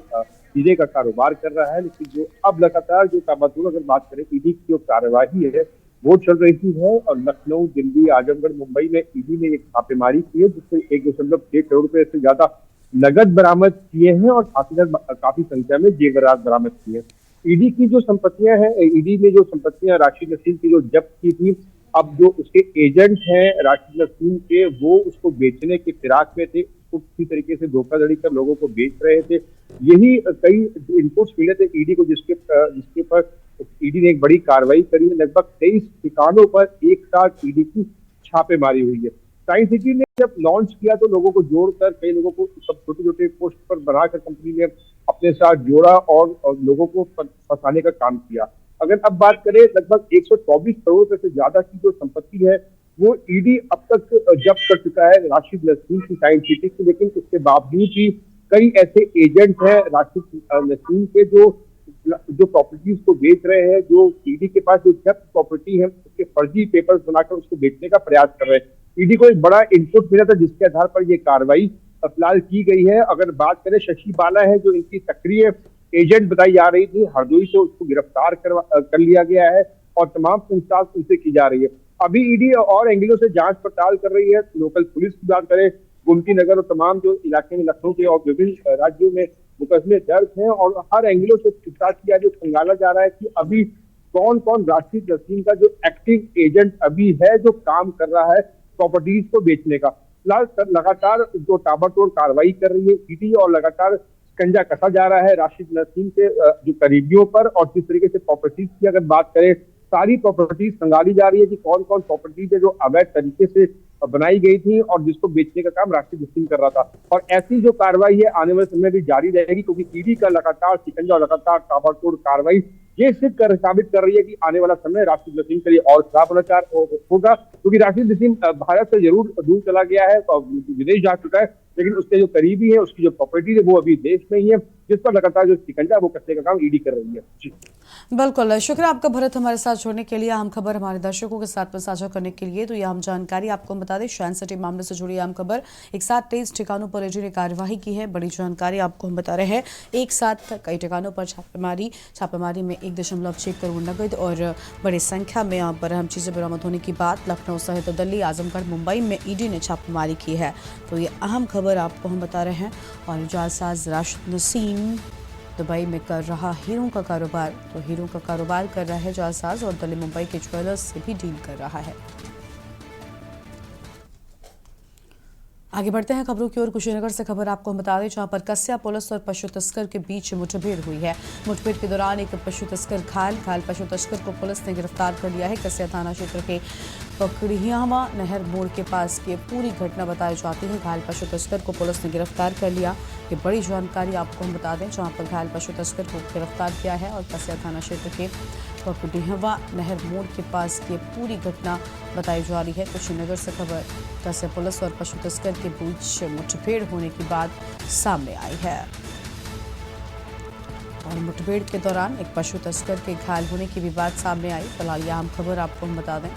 हीरे का कारोबार कर रहा है। लेकिन जो अब लगातार जो ताबड़तोड़ अगर बात करें ईडी की जो कार्यवाही है वो चल रही है और लखनऊ, दिल्ली, आजमगढ़, मुंबई में ईडी ने एक छापेमारी की है जिससे 1.6 करोड़ रुपए से ज्यादा नगद बरामद किए हैं और काफी संख्या में जेवरात बरामद किए हैं। ईडी की जो संपत्तियां हैं, ईडी ने जो संपत्तियां राशिद नसीम की जो जब्त की थी, अब जो उसके एजेंट हैं राशिद नसीम के, वो उसको बेचने के फिराक में थे, उसको किसी तरीके से धोखाधड़ी कर लोगों को बेच रहे थे। यही कई इनपुट्स मिले थे ईडी को, जिसके पर ईडी ने एक बड़ी कार्रवाई करी है। लगभग 23 ठिकानों पर एक साथ ईडी की छापेमारी हुई है। साइंस सिटी ने जब लॉन्च किया तो लोगों को जोड़कर, कई लोगों को सब छोटे छोटे पोस्ट पर बनाकर कंपनी ने अपने साथ जोड़ा और लोगों को फंसाने का काम किया। अगर अब बात करें, लगभग 124 करोड़ रुपए से ज्यादा की जो संपत्ति है वो ईडी अब तक जब्त कर चुका है राशिद नसीम की साइंस सिटी की। लेकिन उसके बावजूद भी कई ऐसे एजेंट हैं राशिद नसीम के जो प्रॉपर्टीज को बेच रहे हैं, जो ईडी के पास जो जब्त प्रॉपर्टी है उसके फर्जी पेपर्स बनाकर उसको बेचने का प्रयास कर रहे हैं। ईडी को एक बड़ा इनपुट मिला था जिसके आधार पर ये कार्रवाई फिलहाल की गई है। अगर बात करें, शशि बाला है जो इनकी सक्रिय एजेंट बताई जा रही थी, हरदोई से उसको गिरफ्तार कर लिया गया है और तमाम पूछताछ उनसे की जा रही है। अभी ईडी और एंगलों से जांच पड़ताल कर रही है। लोकल पुलिस की बात करें, गुमती नगर और तमाम जो इलाके में लखनऊ के और विभिन्न राज्यों में मुकदमे दर्ज हैं और हर एंगलों से पूछताछ किया जो खंगाला जा रहा है कि अभी कौन कौन राशिद नसीम का जो एक्टिव एजेंट अभी है जो काम कर रहा है प्रॉपर्टीज को बेचने का। फिलहाल लगातार जो ताबड़तोड़ कार्रवाई कर रही है ईडी और लगातार शिकंजा कसा जा रहा है राशिद नसीम के जो करीबियों पर, और जिस तरीके से प्रॉपर्टीज की अगर बात करें, सारी प्रॉपर्टीज खंगाली जा रही है कि कौन कौन प्रॉपर्टीज है जो अवैध तरीके से बनाई गई थी और जिसको बेचने का काम राशिद नसीम कर रहा था। और ऐसी जो कार्रवाई है आने वाले समय में भी जारी रहेगी, क्योंकि ईडी का लगातार शिकंजा और लगातार ताबड़तोड़ कार्रवाई ये साबित कर रही है कि आने वाला समय राशिद नसीम के लिए और खराब होगा, क्योंकि राशिद नसीम भारत से जरूर दूर चला गया है, विदेश जा चुका है, लेकिन उसके जो करीबी है, उसकी जो प्रॉपर्टी है वो अभी देश में ही है, जिस पर लगातार जो शिकंजा वो कसने का काम ईडी कर रही है। जी बिल्कुल, शुक्रिया आपका भरत हमारे साथ जुड़ने के लिए, अहम खबर हमारे दर्शकों के साथ में साझा करने के लिए। तो ये हम जानकारी आपको बता दें, शयन सिटी मामले से जुड़ी अहम खबर, एक साथ 23 ठिकानों पर ईडी ने कार्यवाही की है। बड़ी जानकारी आपको हम बता रहे हैं, एक साथ कई ठिकानों पर छापेमारी में 1.6 करोड़ नकद और बड़ी संख्या में यहाँ पर अहम चीजें बरामद होने की बात। लखनऊ सहित दिल्ली, आजमगढ़, मुंबई में ईडी ने छापेमारी की है। तो ये अहम खबर आपको हम बता रहे हैं। और जालसाज राशिद नसीम दुबई में कर रहा हीरों का कारोबार, तो हीरों का कारोबार कर रहा है जालसाज, और दिल्ली मुंबई के ज्वेलर्स से भी डील कर रहा है। आगे बढ़ते हैं खबरों की ओर। कुशीनगर से खबर आपको हम बता दें, जहां पर कस्या पुलिस और पशु तस्कर के बीच मुठभेड़ हुई है। मुठभेड़ के दौरान एक पशु तस्कर घायल पशु तस्कर को पुलिस ने गिरफ्तार कर लिया है। कस्या थाना क्षेत्र के पकड़ियावा नहर मोड़ के पास की पूरी घटना बताई जाती है। घायल पशु तस्कर को पुलिस ने गिरफ्तार कर लिया। ये बड़ी जानकारी आपको हम बता दें, जहां पर घायल पशु तस्कर को गिरफ्तार किया है और कस्या थाना क्षेत्र के पकड़ियावा नहर मोड़ के पास की पूरी घटना बताई जा रही है। कुशीनगर से खबर, कस्या पुलिस और पशु तस्कर के बीच मुठभेड़ होने की बात सामने आई है। और मुठभेड़ के दौरान एक पशु तस्कर के घायल होने की भी बात सामने आई। फिलहाल यह अहम खबर आपको हम बता दें।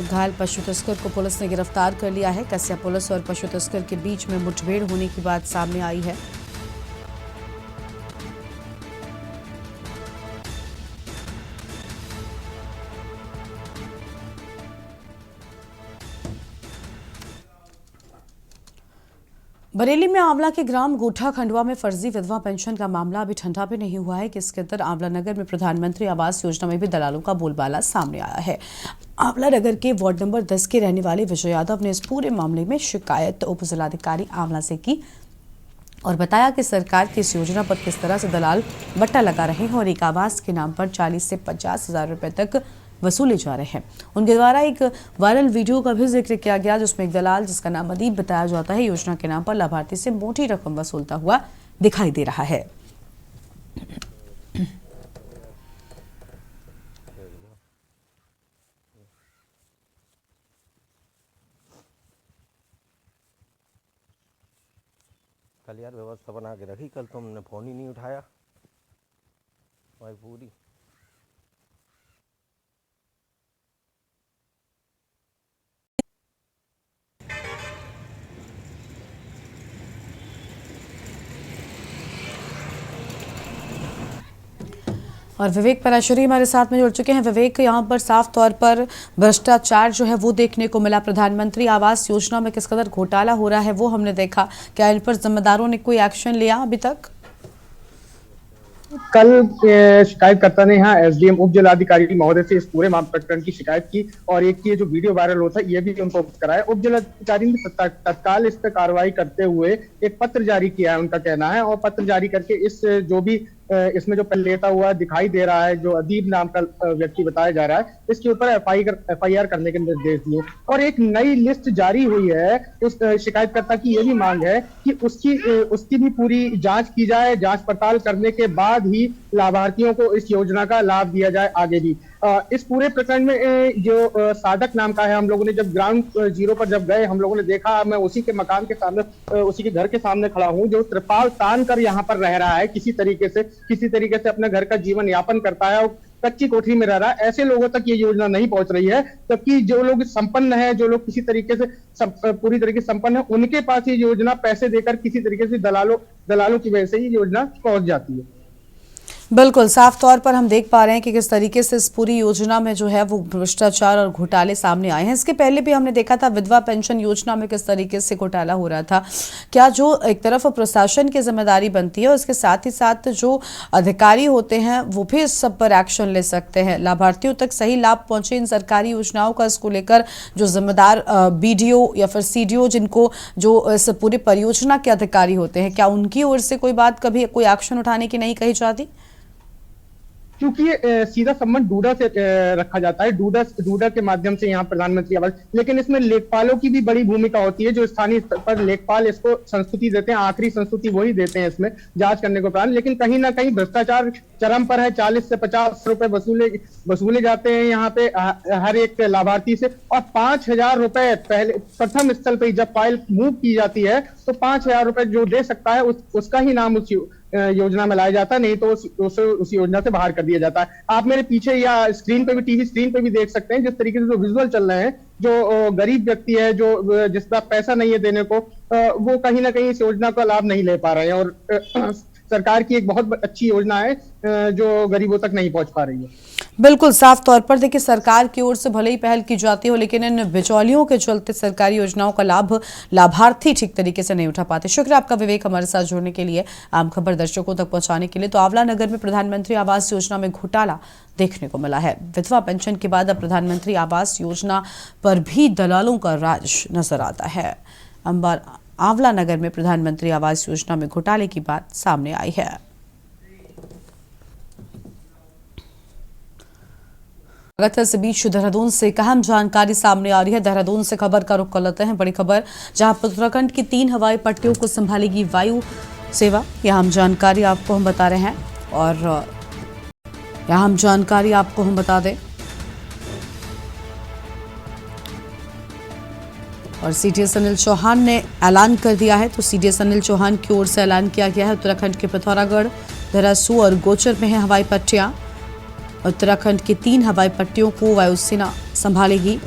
घायल पशु तस्कर को पुलिस ने गिरफ्तार कर लिया है। कस्या पुलिस और पशु तस्कर के बीच में मुठभेड़ होने की बात सामने आई है। बरेली में आंवला के ग्राम गोठा खंडवा में फर्जी विधवा पेंशन का मामला अभी ठंडा भी नहीं हुआ है कि इसके अंदर आंवला नगर में प्रधानमंत्री आवास योजना में भी दलालों का बोलबाला सामने आया है। आंवला नगर के वार्ड नंबर 10 के रहने वाले विजय यादव ने इस पूरे मामले में शिकायत उप जिलाधिकारी आंवला से की और बताया कि सरकार की इस योजना पर किस तरह से दलाल बट्टा लगा रहे हैं और एक आवास के नाम पर 40 से 50 हजार रुपए तक वसूले जा रहे हैं। उनके द्वारा एक वायरल वीडियो का भी जिक्र किया गया, जिसमें एक दलाल जिसका नाम अदीब बताया जाता है, योजना के नाम पर लाभार्थी से मोटी रकम वसूलता हुआ दिखाई दे रहा है। कल यार व्यवस्था बना के रखी, कल तुमने फोन ही नहीं उठाया भाई पूरी। और विवेक पराशरी हमारे साथ में जुड़ चुके हैं। विवेक, यहाँ पर साफ तौर पर भ्रष्टाचार जो है वो देखने को मिला। प्रधानमंत्री आवास योजना में किस कदर घोटाला हो रहा है वो हमने देखा। क्या इन पर जिम्मेदारों ने कोई एक्शन लिया अभी तक? कल शिकायतकर्ता ने यहाँ एसडीएम उप जिलाधिकारी महोदय से इस पूरे प्रकरण की शिकायत की और एक ये जो वीडियो वायरल होता है ये भी उनको कराया। उप जिलाधिकारी ने तत्काल इस पर कार्रवाई करते हुए एक पत्र जारी किया है, उनका कहना है, और पत्र जारी करके इस जो भी इसमें जो लेता हुआ दिखाई दे रहा है, जो अदीब नाम का व्यक्ति बताया जा रहा है, इसके ऊपर एफआईआर करने के निर्देश दिए। और एक नई लिस्ट जारी हुई है। उस शिकायतकर्ता की ये भी मांग है कि उसकी भी पूरी जांच की जाए। जांच पड़ताल करने के बाद ही लाभार्थियों को इस योजना का लाभ दिया जाए आगे भी। इस पूरे प्रकरण में जो साधक नाम का है, हम लोगों ने जब ग्राउंड जीरो पर जब गए, हम लोगों ने देखा, मैं उसी के मकान के सामने, उसी के घर के सामने खड़ा हूं, जो त्रिपाल तान कर यहाँ पर रह रहा है, किसी तरीके से अपने घर का जीवन यापन करता है और कच्ची कोठरी में रह रहा है। ऐसे लोगों तक ये योजना नहीं पहुंच रही है, जबकि जो लोग संपन्न है, जो लोग किसी तरीके से पूरी तरीके से संपन्न है, उनके पास ये योजना पैसे देकर किसी तरीके से दलालों की वजह से ये योजना पहुंच जाती है। बिल्कुल, साफ तौर पर हम देख पा रहे हैं कि किस तरीके से इस पूरी योजना में जो है वो भ्रष्टाचार और घोटाले सामने आए हैं। इसके पहले भी हमने देखा था विधवा पेंशन योजना में किस तरीके से घोटाला हो रहा था। क्या जो एक तरफ प्रशासन की जिम्मेदारी बनती है, उसके साथ ही साथ जो अधिकारी होते हैं वो भी इस सब पर एक्शन ले सकते हैं, लाभार्थियों तक सही लाभ पहुंचे इन सरकारी योजनाओं का, इसको लेकर जो जिम्मेदार बीडीओ या फिर सीडीओ, जिनको जो इस पूरी परियोजना के अधिकारी होते हैं, क्या उनकी ओर से कोई बात, कभी कोई एक्शन उठाने की नहीं कही जाती? क्योंकि ये सीधा संबंध डूडा से रखा जाता है, डूडा के माध्यम से यहाँ प्रधानमंत्री आवास, लेकिन इसमें लेखपालों की भी बड़ी भूमिका होती है। जो स्थानीय स्तर पर लेखपाल इसको संस्तुति देते हैं, आखिरी संस्तुति वही देते हैं इसमें जांच करने के उपरांत। लेकिन कहीं ना कहीं भ्रष्टाचार चरम पर है। 40 से 50 रुपए वसूले जाते हैं यहाँ पे हर एक लाभार्थी से, और 5,000 रुपए पहले प्रथम स्थल पर जब फाइल मूव की जाती है तो 5,000 रुपए जो दे सकता है उसका ही नाम उस योजना में लाया जाता है, नहीं तो उस योजना से बाहर कर दिया जाता है। आप मेरे पीछे या स्क्रीन पे भी, टीवी स्क्रीन पे भी देख सकते हैं जिस तरीके से जो विजुअल चल रहे हैं, जो गरीब व्यक्ति है, जो जिसका पैसा नहीं है देने को, वो कहीं ना कहीं इस योजना का लाभ नहीं ले पा रहे हैं। और सरकार की एक बहुत अच्छी योजना है जो गरीबों तक नहीं पहुंच पा रही है। बिल्कुल, साफ तौर पर देखिए, सरकार की ओर से भले ही पहल की जाती हो, लेकिन इन बिचौलियों के चलते सरकारी योजनाओं का लाभ लाभार्थी ठीक तरीके से नहीं उठा पाते। शुक्रिया आपका विवेक, हमारे साथ जुड़ने के लिए, आम खबर दर्शकों तक पहुंचाने के लिए। तो आंवला नगर में प्रधानमंत्री आवास योजना में घोटाला देखने को मिला है। विधवा पेंशन के बाद अब प्रधानमंत्री आवास योजना पर भी दलालों का राज नजर आता है। आंवला नगर में प्रधानमंत्री आवास योजना में घोटाले की बात सामने आई है। इस बीच देहरादून से एक अहम जानकारी सामने आ रही है। देहरादून से खबर का रुख कर लेते हैं, बड़ी खबर, जहां उत्तराखंड की 3 हवाई पट्टियों को संभालेगी वायु सेवा। यह हम जानकारी आपको हम बता रहे हैं, और यह हम जानकारी आपको हम बता दें। और सीडीएस अनिल चौहान ने ऐलान कर दिया है। तो सीडीएस अनिल चौहान की ओर से ऐलान किया गया है, उत्तराखंड के पिथौरागढ़, देहरादून और गोचर में है हवाई पट्टियां। उत्तराखंड की 3 हवाई पट्टियों को वायुसेना संभालेगी।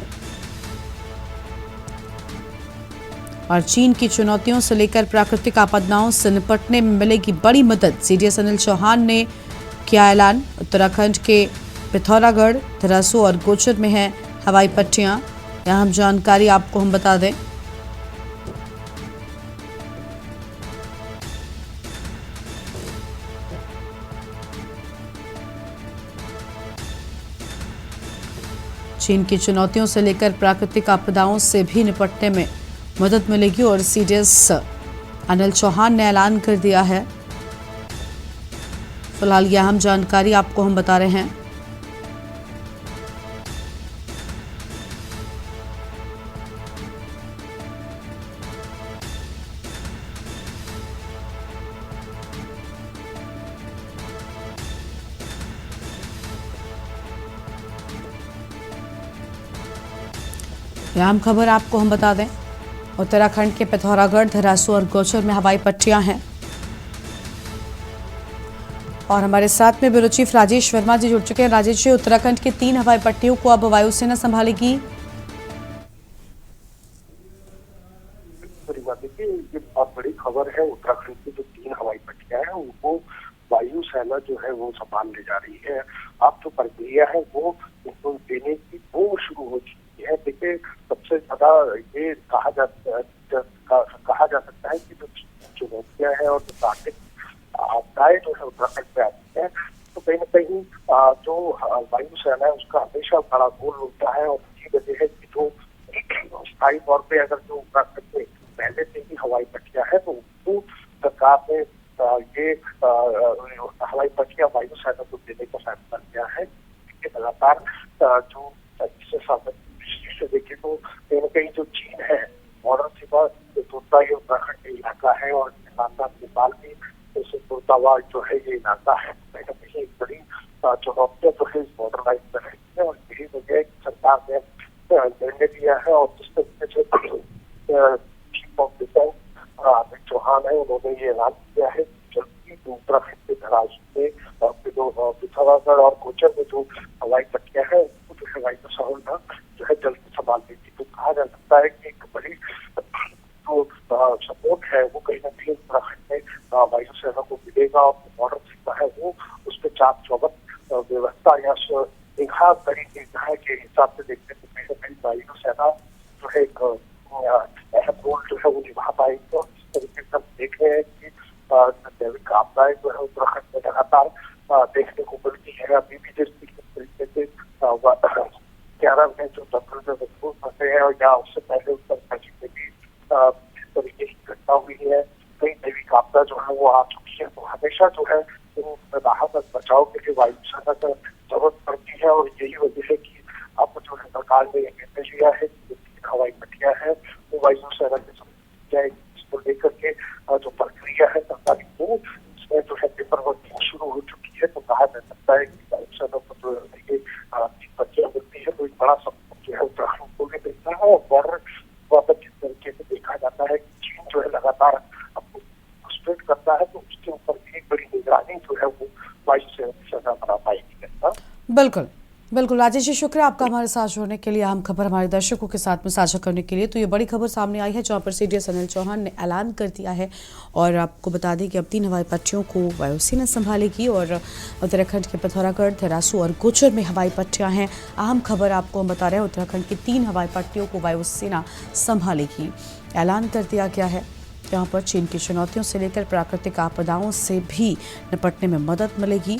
और चीन की चुनौतियों से लेकर प्राकृतिक आपदाओं से निपटने में मिलेगी बड़ी मदद। सीडीएस अनिल चौहान ने किया ऐलान। उत्तराखंड के पिथौरागढ़, देहरादून और गोचर में है हवाई पट्टियां। यह हम जानकारी आपको हम बता दें। चीन की चुनौतियों से लेकर प्राकृतिक आपदाओं से भी निपटने में मदद मिलेगी। और सीडीएस अनिल चौहान ने ऐलान कर दिया है। फिलहाल यह अहम जानकारी आपको हम बता रहे हैं। अहम खबर आपको हम बता दें, उत्तराखंड के पिथौरागढ़, देहरादून और गोचर में हवाई पट्टियां हैं। और हमारे साथ में ब्यूरो चीफ राजेश वर्मा जी जुड़ चुके हैं। राजेश जी, उत्तराखंड की 3 हवाई पट्टियों को अब वायुसेना संभालेगी। देखिए, ये बहुत बड़ी खबर है। उत्तराखंड की जो 3 हवाई पट्टियां हैं उनको वायुसेना जो है वो संभाल ले जा रही है। अब जो प्रक्रिया है वो देने की वो शुरू हो चुकी है। देखिए, सबसे ज्यादा ये कहा जा सकता है कि जो चुनौतियां हैं और जो प्राकृतिक आपदाएं जो है उत्तराखंड में आती है, तो कहीं न कहीं जो वायुसेना है उसका हमेशा बड़ा रोल होता है। और इसी वजह है कि जो स्थायी तौर पे अगर जो उत्तराखंड में पहले से ही हवाई पट्टियां है तो उनको सरकार ने ये हवाई पट्टियां वायुसेना को देने का फैसला किया है। लगातार जो दृष्टि से देखें तो कहीं न कहीं जो चीन है बॉर्डर से जुड़ता ये उत्तराखंड का इलाका है, और नेपाल भी उससे जुड़ता हुआ जो है ये इलाका है। कहीं न कहीं एक बड़ी चुनौतियां जो है इस बॉर्डर लाइन पर रही है, और यही वजह है कि सरकार ने निर्णय लिया है। और जिस तरीके से chief of defence Amit Chauhan है, उन्होंने ये ऐलान किया है कि जल्दी उत्तराखंड के धराजी में पिथौरागढ़ और कोचर में जो हवाई पट्टियां हैं उनको जो है वायुसेना जो है जल्दी संभाल लेगी। तो कहा जा सकता है कि एक बड़ी जो सपोर्ट है वो कहीं ना कहीं उत्तराखंड में वायुसेना को मिलेगा, और बॉर्डर सीमा है वो उस पर चाक चौबंद व्यवस्था या निगाह कड़ी निगाह के हिसाब से देखने को कहीं ना कहीं वायुसेना जो है एक अहम रोल जो है वो निभा पाएगी। और इस तरीके से हम देख रहे हैं कि जैविक आपदाएं जो है उत्तराखंड में लगातार देखने को मिलती है। अभी भी जिस तरीके से 11 में जो जंगल में मजबूत फंसे हैं, और या उससे पहले उत्तरकाशी में भी इस तरीके की घटना हुई है, कई जैविक आपदा जो है वो आ चुकी है। तो हमेशा जो है राहत और बचाव के लिए वायुसेना का जरूरत पड़ती है, और यही वजह है कि अब जो है सरकार ने निर्णय लिया है कि हवाई पट्टियां हैं वो वायुसेना के जाए। इसको लेकर के जो प्रक्रिया है सरकारी वो इसमें जो है पेपर वर्क शुरू हो चुकी है। तो कहा जा सकता है कि वायुसेना को जो है पट्टियां मिलती है तो एक बड़ा सपोर्ट जो है उत्तराखंड को भी मिलता है। और बॉर्डर वापस जिस तरीके से देखा जाता है कि चीन जो है लगातार अपनी घुसपैठ करता है, तो उसके ऊपर भी एक बड़ी निगरानी जो है वो वायुसेना बना पाएगी। बिल्कुल बिल्कुल राजेश जी, शुक्रिया आपका हमारे साथ जुड़ने के लिए, अहम खबर हमारे दर्शकों के साथ में साझा करने के लिए। तो ये बड़ी खबर सामने आई है जहां पर सीडीएस अनिल चौहान ने ऐलान कर दिया है, और आपको बता दें कि अब 3 हवाई पट्टियों को वायुसेना संभालेगी, और उत्तराखंड के पिथौरागढ़, धरासू और गोचर में हवाई पट्टियां हैं। अहम खबर आपको हम बता रहे हैं, उत्तराखंड की 3 हवाई पट्टियों को वायुसेना संभालेगी। ऐलान कर दिया गया है यहाँ पर चीन की चुनौतियों से लेकर प्राकृतिक आपदाओं से भी निपटने में मदद मिलेगी,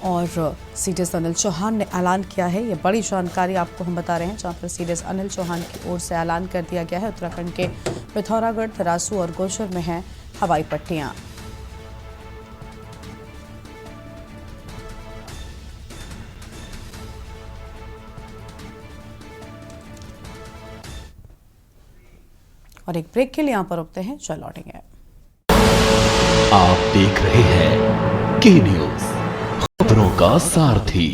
और सीडीएस अनिल चौहान ने ऐलान किया है। ये बड़ी जानकारी आपको हम बता रहे हैं जहां पर सीडीएस अनिल चौहान की ओर से ऐलान कर दिया गया है। उत्तराखंड के पिथौरागढ़, धरासू और गोचर में हैं हवाई पट्टियां। और एक ब्रेक के लिए यहां पर रुकते हैं, चल लौटेंगे। आप देख रहे हैं के न्यूज, खबरों का सारथी।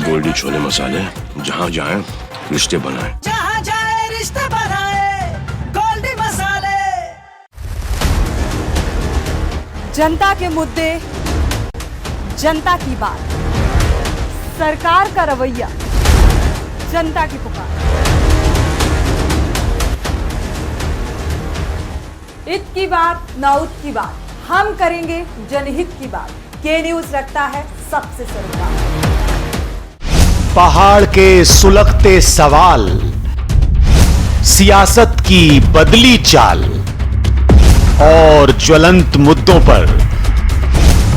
गोल्डी छोले मसाले, जहाँ जाए रिश्ते बनाए, जहाँ जाए रिश्ते बनाए, गोल्डी मसाले। जनता के मुद्दे, जनता की बात, सरकार का रवैया, जनता की पुकार। इत की बात ना उत की बात, हम करेंगे जनहित की बात। के न्यूज रखता है सबसे सरोकार। पहाड़ के सुलगते सवाल, सियासत की बदली चाल, और ज्वलंत मुद्दों पर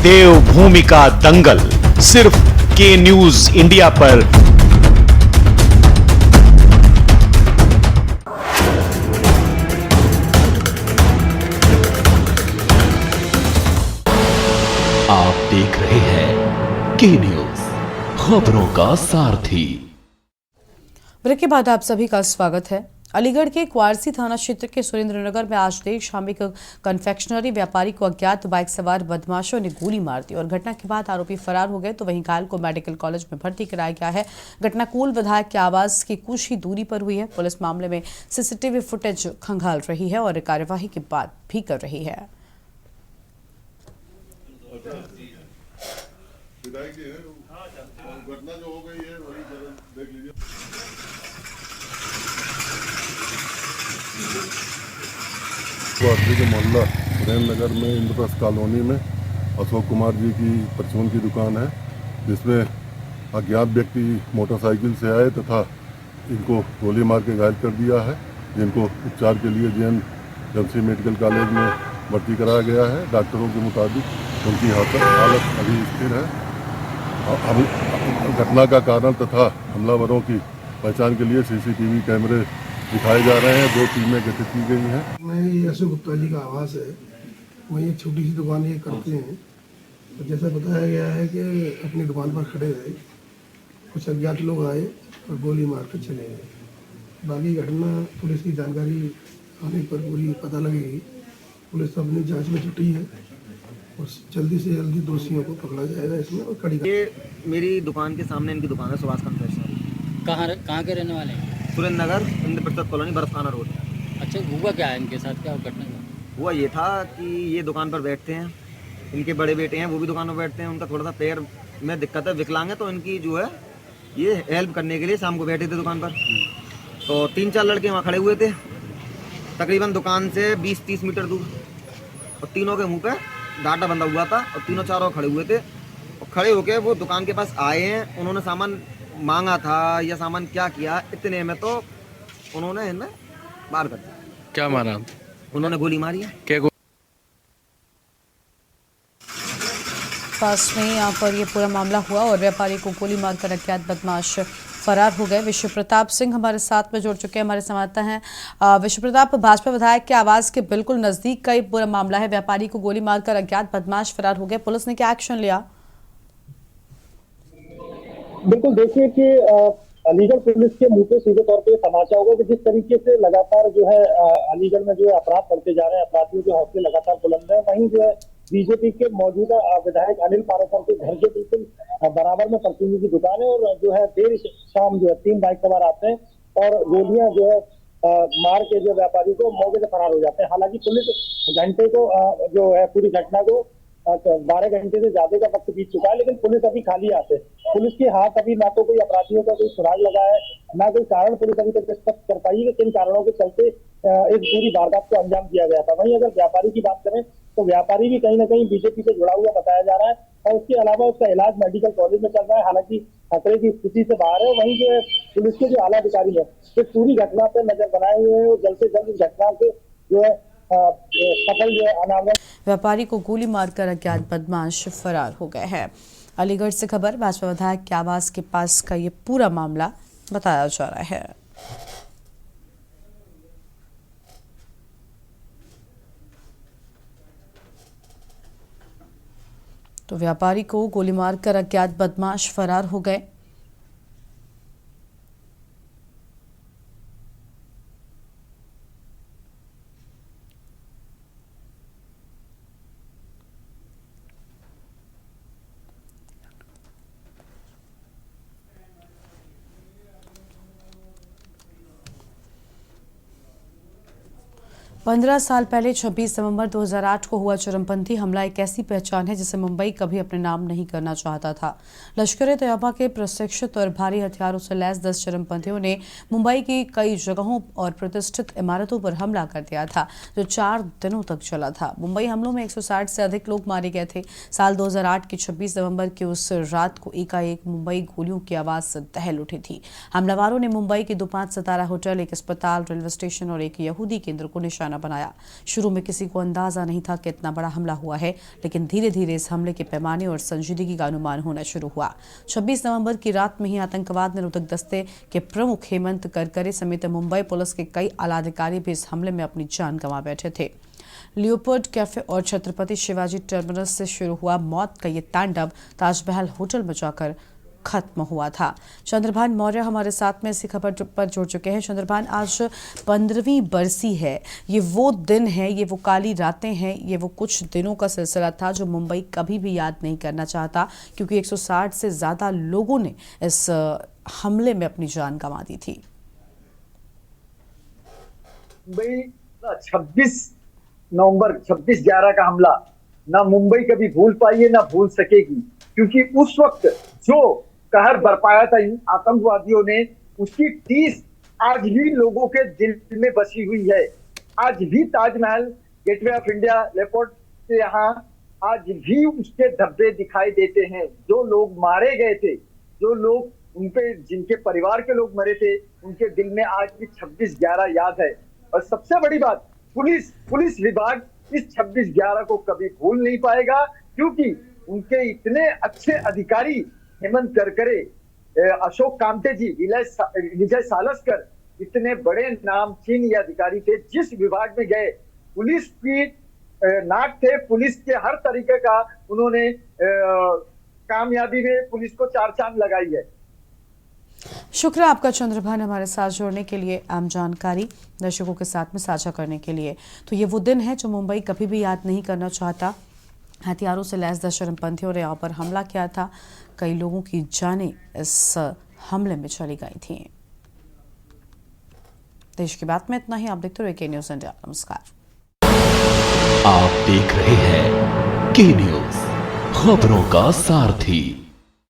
देवभूमि का दंगल, सिर्फ के न्यूज इंडिया पर। आप देख रहे हैं के न्यूज, खबरों का सारथी। ब्रेक के बाद आप सभी का स्वागत है। अलीगढ़ के क्वारसी थाना क्षेत्र के सुरेंद्रनगर में आज देर शाम एक कन्फेक्शनरी व्यापारी को अज्ञात बाइक सवार बदमाशों ने गोली मार दी, और घटना के बाद आरोपी फरार हो गए। तो वहीं घायल को मेडिकल कॉलेज में भर्ती कराया गया है। घटना कूल विधायक के आवास की कुछ ही दूरी पर हुई है। पुलिस मामले में सीसीटीवी फुटेज खंगाल रही है और कार्यवाही की बात भी कर रही है। घटना जो हो गई है वही देख लीजिए। के मोहल्ला सुरेंद्रनगर में इंद्रप्रस्थ कॉलोनी में अशोक कुमार जी की परचून की दुकान है, जिसमें अज्ञात व्यक्ति मोटरसाइकिल से आए तथा इनको गोली मार के घायल कर दिया है, जिनको उपचार के लिए जेएन जमशेद मेडिकल कॉलेज में भर्ती कराया गया है। डॉक्टरों के मुताबिक उनकी हालत अभी स्थिर है। घटना का कारण तथा हमलावरों की पहचान के लिए सीसीटीवी कैमरे दिखाए जा रहे हैं। 2 टीमें गठित की गई हैं। मैं ये अशोक गुप्ता जी का आवास है, वही एक छोटी सी दुकान ये करते हैं। तो जैसा बताया गया है कि अपनी दुकान पर खड़े रहे, कुछ अज्ञात लोग आए और गोली मार कर चले गए। बाकी घटना पुलिस की जानकारी आने पर पूरी पता लगेगी, पुलिस अपनी जांच में जुटी है और जल्दी से जल्दी दोषियों को पकड़ा जाएगा इसमें और कड़ी। ये मेरी दुकान के सामने इनकी दुकान है, सुभाष कन्फेक्शनरी। कहाँ के रहने वाले हैं? सुरेंद्र नगर, इंद्र प्रसाद कॉलोनी, बरसाना रोड। अच्छा, हुआ क्या है इनके साथ, क्या घटना हुआ? हुआ ये था कि ये दुकान पर बैठते हैं, इनके बड़े बेटे हैं वो भी दुकान पर बैठते हैं, उनका थोड़ा सा पैर में दिक्कत है, विकलांग है, तो इनकी जो है ये हेल्प करने के लिए शाम को बैठे थे दुकान पर। तो 3-4 लड़के वहाँ खड़े हुए थे, तकरीबन दुकान से 20-30 मीटर दूर, और तीनों के मुंह पे डाटा बंधा हुआ था और तीनों चारों खड़े हुए थे। और खड़े होके वो दुकान के पास आए हैं, उन्होंने सामान मांगा था या सामान क्या किया, इतने में तो उन्होंने इनमें मार कर दिया। क्या मारा? उन्होंने गोली मारी है। क्या पास में यहाँ पर ये पूरा मामला हुआ और व्यापारी को गोली मारकर अज्ञात बदमाश फरार हो गए। विश्व प्रताप सिंह हमारे साथ में जुड़ चुके हैं, हमारे संवाददाता हैं। विश्व प्रताप, भाजपा विधायक के आवास के बिल्कुल नजदीक का ये पूरा मामला है, व्यापारी को गोली मारकर अज्ञात बदमाश फरार हो गए, पुलिस ने क्या एक्शन लिया? बिल्कुल, देखिए कि अलीगढ़ पुलिस के मुंह पे सीधे तौर पे समाचार होगा कि जिस तरीके से लगातार जो है अलीगढ़ में जो है अपराध बढ़ते जा रहे हैं, अपराधियों के हौसले लगातार बुलंद है, वहीं जो है बीजेपी के मौजूदा विधायक अनिल पारासर के घर के बिल्कुल बराबर में परचूनी की दुकान है और जो है देर शाम जो है 3 बाइक सवार आते हैं और गोलियां जो है मार के जो व्यापारी को मौके से फरार हो जाते हैं। हालांकि पुलिस घंटे को जो है पूरी घटना को 12 घंटे से ज्यादा का वक्त बीत चुका है, लेकिन पुलिस अभी खाली आते है। पुलिस के हाथ अभी ना तो कोई अपराधियों का कोई सुराग लगा है, ना कोई कारण पुलिस अभी तक स्पष्ट कर पाई है कि किन कारणों के चलते इस पूरी वारदात को अंजाम दिया गया था। वहीं अगर व्यापारी की बात करें तो व्यापारी भी कहीं ना कहीं बीजेपी से जुड़ा हुआ बताया जा रहा है और उसके अलावा उसका इलाज मेडिकल कॉलेज में चल रहा है, हालांकि खतरे की स्थिति से बाहर है। वहीं जो है पुलिस के जो आला अधिकारी है वो पूरी घटना पर नजर बनाए हुए हैं और जल्द से जल्द इस घटना से जो है सफल जो है अनावरण। व्यापारी को गोली मारकर अज्ञात बदमाश फरार हो गए हैं। अलीगढ़ से खबर, भाजपा विधायक के आवास के पास का ये पूरा मामला बताया जा रहा है। तो व्यापारी को गोली मारकर अज्ञात बदमाश फरार हो गए। पंद्रह साल पहले 26 नवंबर 2008 को हुआ चरमपंथी हमला एक ऐसी पहचान है जिसे मुंबई कभी अपने नाम नहीं करना चाहता था। लश्कर-ए-तैयबा के प्रशिक्षित और भारी हथियारों से लैस 10 चरमपंथियों ने मुंबई की कई जगहों और प्रतिष्ठित इमारतों पर हमला कर दिया था, जो 4 दिनों तक चला था। मुंबई हमलों में 160 से अधिक लोग मारे गए थे। साल 2008 की 26 नवंबर की उस रात को एकाएक मुंबई गोलियों की आवाज से दहल उठी थी। हमलावरों ने मुंबई के 2-5 सितारा होटल, एक अस्पताल, रेलवे स्टेशन और एक यहूदी केंद्र को निशाना बनाया। शुरू में किसी को अंदाजा नहीं था कि इतना बड़ा हमला हुआ है, लेकिन धीरे धीरे इस हमले के पैमाने और संजीदगी का अनुमान होना शुरू हुआ। 26 नवंबर की रात में ही आतंकवाद निरोधक दस्ते के प्रमुख हेमंत करकरे समेत मुंबई पुलिस के कई आला अधिकारी भी इस हमले में अपनी जान गंवा बैठे थे। लियोपोल्ड कैफे और छत्रपति शिवाजी टर्मिनस से शुरू हुआ मौत का ये तांडव ताजमहल होटल में जाकर खत्म हुआ था। चंद्रभान मौर्य हमारे साथ में इसी खबर पर जुड़ चुके हैं। चंद्रभान, आज 15वीं बरसी है, ये वो दिन है, ये वो काली रातें हैं, ये वो कुछ दिनों का सिलसिला था जो मुंबई कभी भी याद नहीं करना चाहता, क्योंकि 160 से ज्यादा लोगों ने इस हमले में अपनी जान गंवा दी थी। मुंबई 26 नवंबर 26/11 का हमला ना मुंबई कभी भूल पाई है ना भूल सकेगी, क्योंकि उस वक्त जो कहर बरपाया था इन आतंकवादियों ने, उसकी टीस आज भी लोगों के दिल में बसी हुई है। आज भी ताजमहल, गेटवे ऑफ इंडिया, लेपोर्ट से यहाँ आज भी उसके धब्बे दिखाई देते हैं। जो लोग मारे गए थे, जो लोग उनके जिनके परिवार के लोग मरे थे, उनके दिल में आज भी 26/11 याद है। और सबसे बड़ी बात, पुलिस विभाग इस 26/11 को कभी भूल नहीं पाएगा, क्योंकि उनके इतने अच्छे अधिकारी हेमंत करकरे, अशोक कामटे जी, विजय सालस्कर, इतने बड़े नामचीन ये अधिकारी थे। जिस विभाग में गए, पुलिस की नाक थे, पुलिस के हर तरीके का उन्होंने कामयाबी में पुलिस को 4 चांद लगाई है। शुक्रिया आपका चंद्रभान, हमारे साथ जुड़ने के लिए, आम जानकारी दर्शकों के साथ में साझा करने के लिए। तो ये वो दिन है जो मुंबई कभी भी याद नहीं करना चाहता। हथियारों से लैस दशरमपंथियों ने यहाँ पर हमला किया था। कई लोगों की जानें इस हमले में चली गई थी। देश की बात में इतना ही। आप देखते रहिए के न्यूज़ इंडिया। नमस्कार। आप देख रहे हैं के न्यूज़, खबरों का सारथी।